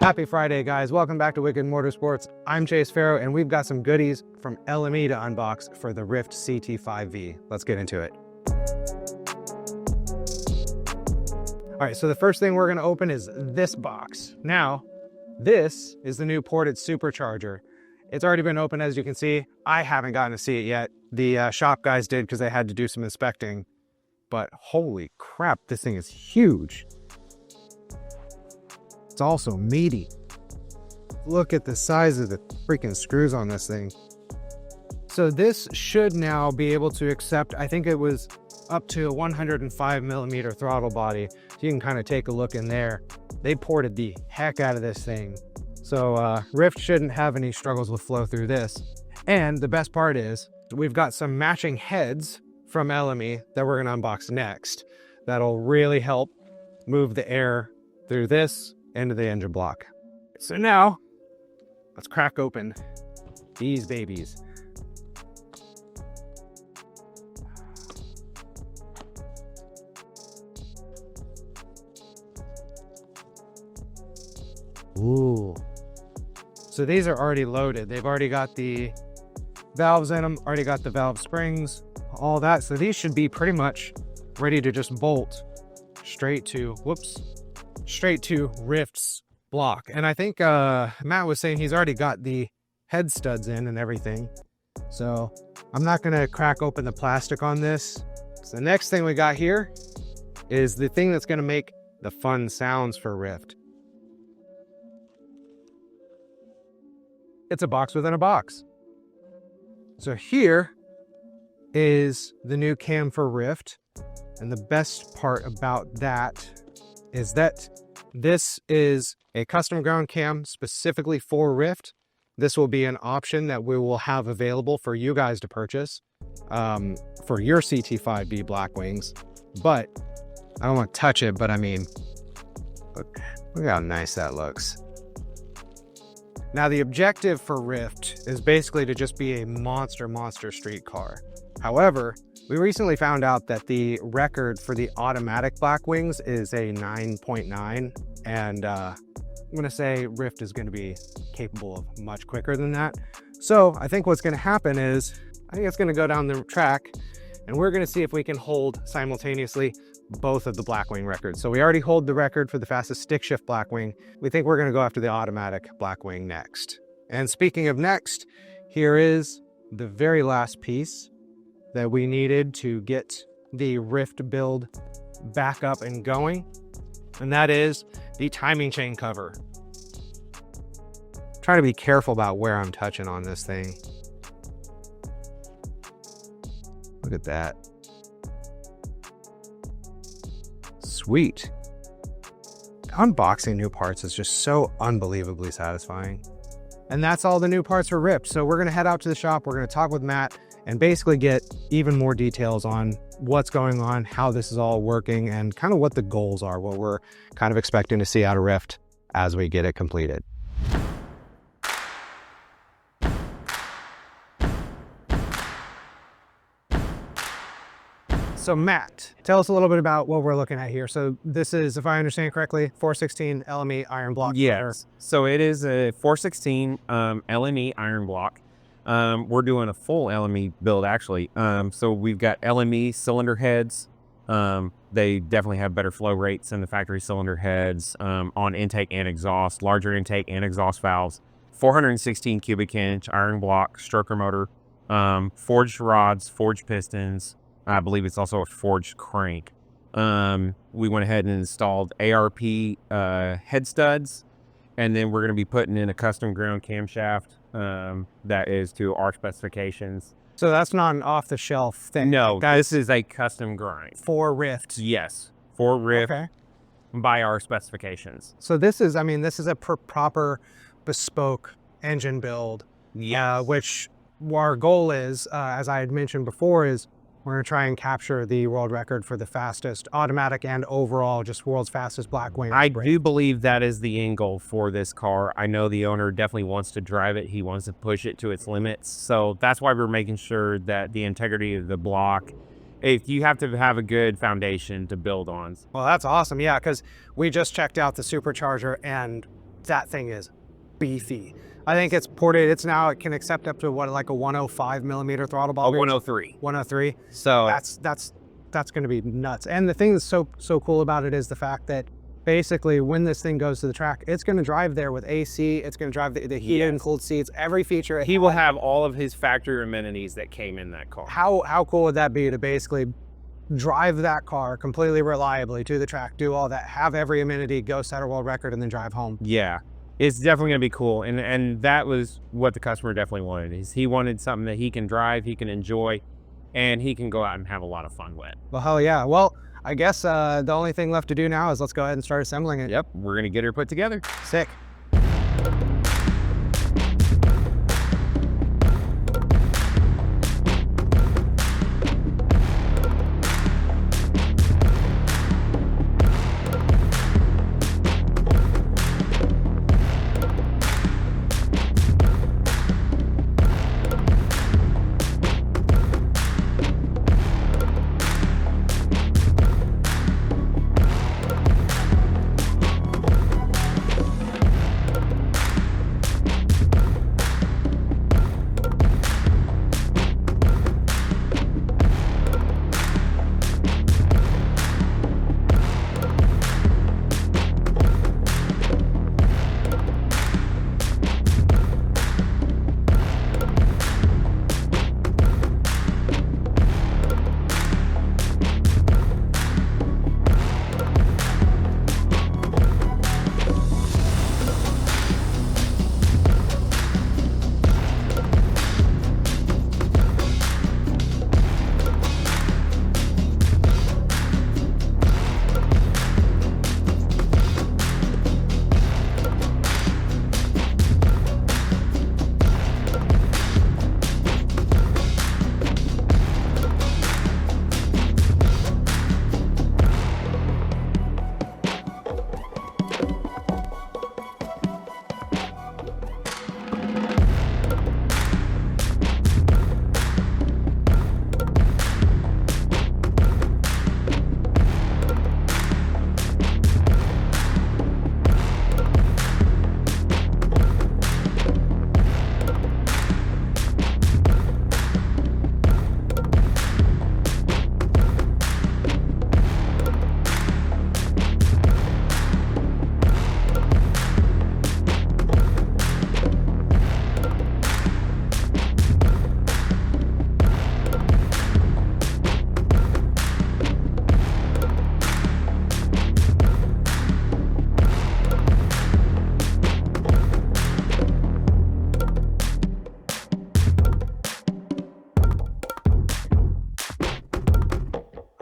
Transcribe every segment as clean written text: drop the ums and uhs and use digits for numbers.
Happy Friday, guys. Welcome back to WIKD Motorsports. I'm Chase Farrow, and we've got some goodies from LME to unbox for the Rift CT5-V. Let's get into it. All right, so the first thing we're gonna open is this box. Now, this is the new ported supercharger. It's already been opened, as you can see. I haven't gotten to see it yet. The shop guys did because they had to do some inspecting, but holy crap, this thing is huge. It's also meaty. Look at the size of the freaking screws on this thing. So this should now be able to accept, I think it was up to a 105mm throttle body. So you can kind of take a look in there. They ported the heck out of this thing. So Rift shouldn't have any struggles with flow through this. And the best part is we've got some matching heads from LME that we're gonna unbox next. That'll really help move the air through this into the engine block. So now, let's crack open these babies. Ooh. So these are already loaded. They've already got the valves in them, already got the valve springs, all that. So these should be pretty much ready to just bolt straight to, straight to Rift's block. And I think Matt was saying he's already got the head studs in and everything. So I'm not gonna crack open the plastic on this. So the next thing we got here is the thing that's gonna make the fun sounds for Rift. It's a box within a box. So here is the new cam for Rift. And the best part about that is that this is a custom ground cam specifically for Rift. This will be an option that we will have available for you guys to purchase for your CT5-V Blackwings. But I don't want to touch it, but I mean, look how nice that looks. Now the objective for Rift is basically to just be a monster street car. However, we recently found out that the record for the automatic Blackwings is a 9.9, and I'm gonna say Rift is gonna be capable of much quicker than that. So I think what's gonna happen is, I think it's gonna go down the track, and we're gonna see if we can hold simultaneously both of the Blackwing records. So we already hold the record for the fastest stick shift Blackwing. We think we're gonna go after the automatic Blackwing next. And speaking of next, here is the very last piece that we needed to get the Rift build back up and going. And that is the timing chain cover. Trying to be careful about where I'm touching on this thing. Look at that. Sweet. Unboxing new parts is just so unbelievably satisfying. And that's all the new parts for Rift. So we're gonna head out to the shop, we're gonna talk with Matt, and basically get even more details on what's going on, how this is all working, and kind of what the goals are, what we're kind of expecting to see out of Rift as we get it completed. So Matt, tell us a little bit about what we're looking at here. So this is, if I understand correctly, 416 LME iron block. Yes, so it is a 416 LME iron block. We're doing a full LME build actually. So we've got LME cylinder heads. They definitely have better flow rates than the factory cylinder heads on intake and exhaust, larger intake and exhaust valves, 416 cubic inch iron block stroker motor, forged rods, forged pistons. I believe it's also a forged crank. We went ahead and installed ARP head studs, and then we're going to be putting in a custom ground camshaft that is to our specifications. So that's not an off-the-shelf thing? No, this is a custom grind. For Rift? Yes, for Rift, okay, by our specifications. So this is, I mean, this is a proper bespoke engine build. Yeah. Which our goal is, as I had mentioned before, is we're gonna try and capture the world record for the fastest automatic and overall just world's fastest Blackwing. I do believe that is the end goal for this car. I know the owner definitely wants to drive it. He wants to push it to its limits. So that's why we're making sure that the integrity of the block if you have to have a good foundation to build on. Well, that's awesome. Yeah, because we just checked out the supercharger and that thing is beefy. I think it's ported, it can accept up to what, like a 105 millimeter throttle ball? 103. 103. So that's going to be nuts. And the thing that's so cool about it is the fact that basically when this thing goes to the track, it's going to drive there with AC. It's going to drive the heated and cooled seats, every feature. He will have all of his factory amenities that came in that car. How cool would that be to basically drive that car completely reliably to the track, do all that, have every amenity, go set a world record, and then drive home? Yeah, it's definitely going to be cool. And that was what the customer definitely wanted. Is he wanted something that he can drive, he can enjoy, and he can go out and have a lot of fun with. Well, hell yeah. Well, I guess the only thing left to do now is let's go ahead and start assembling it. Yep, we're going to get her put together. Sick.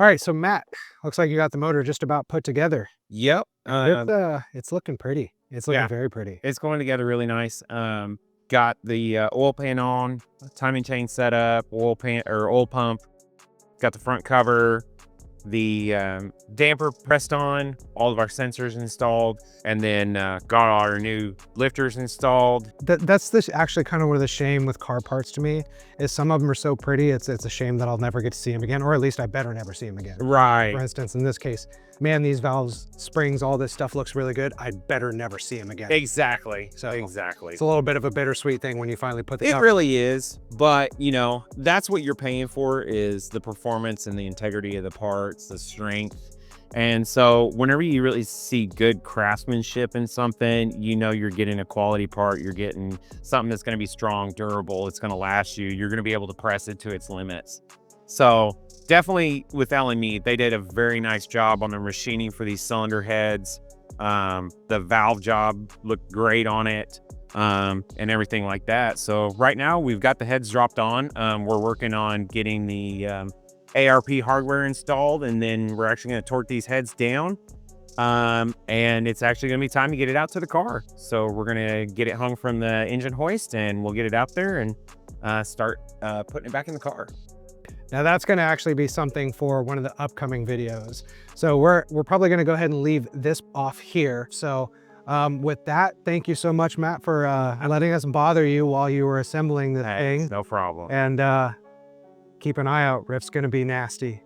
All right, so Matt, looks like you got the motor just about put together. Yep. It's looking pretty. It's looking very pretty. It's going together really nice. Got the oil pan on, timing chain set up, oil pump. Got the front cover, the damper pressed on, all of our sensors installed, and then got all our new lifters installed. That's actually kind of where the shame with car parts to me is. Some of them are so pretty, it's a shame that I'll never get to see them again, or at least I better never see them again. Right. For instance, in this case, man, these valves, springs, all this stuff looks really good. I'd better never see them again. Exactly. So exactly. It's a little bit of a bittersweet thing when you finally put the It really is, but you know, that's what you're paying for, is the performance and the integrity of the parts, the strength. And so whenever you really see good craftsmanship in something, you know you're getting a quality part, you're getting something that's going to be strong, durable, it's going to last you, you're going to be able to press it to its limits. So definitely with LME, they did a very nice job on the machining for these cylinder heads. The valve job looked great on it, and everything like that. So right now we've got the heads dropped on. We're working on getting the ARP hardware installed, and then we're actually going to torque these heads down. And it's actually going to be time to get it out to the car. So we're going to get it hung from the engine hoist, and we'll get it out there and start putting it back in the car. Now that's going to actually be something for one of the upcoming videos. So we're probably going to go ahead and leave this off here. So with that, thank you so much, Matt, for letting us bother you while you were assembling the thing. No problem. And keep an eye out. Rift's going to be nasty.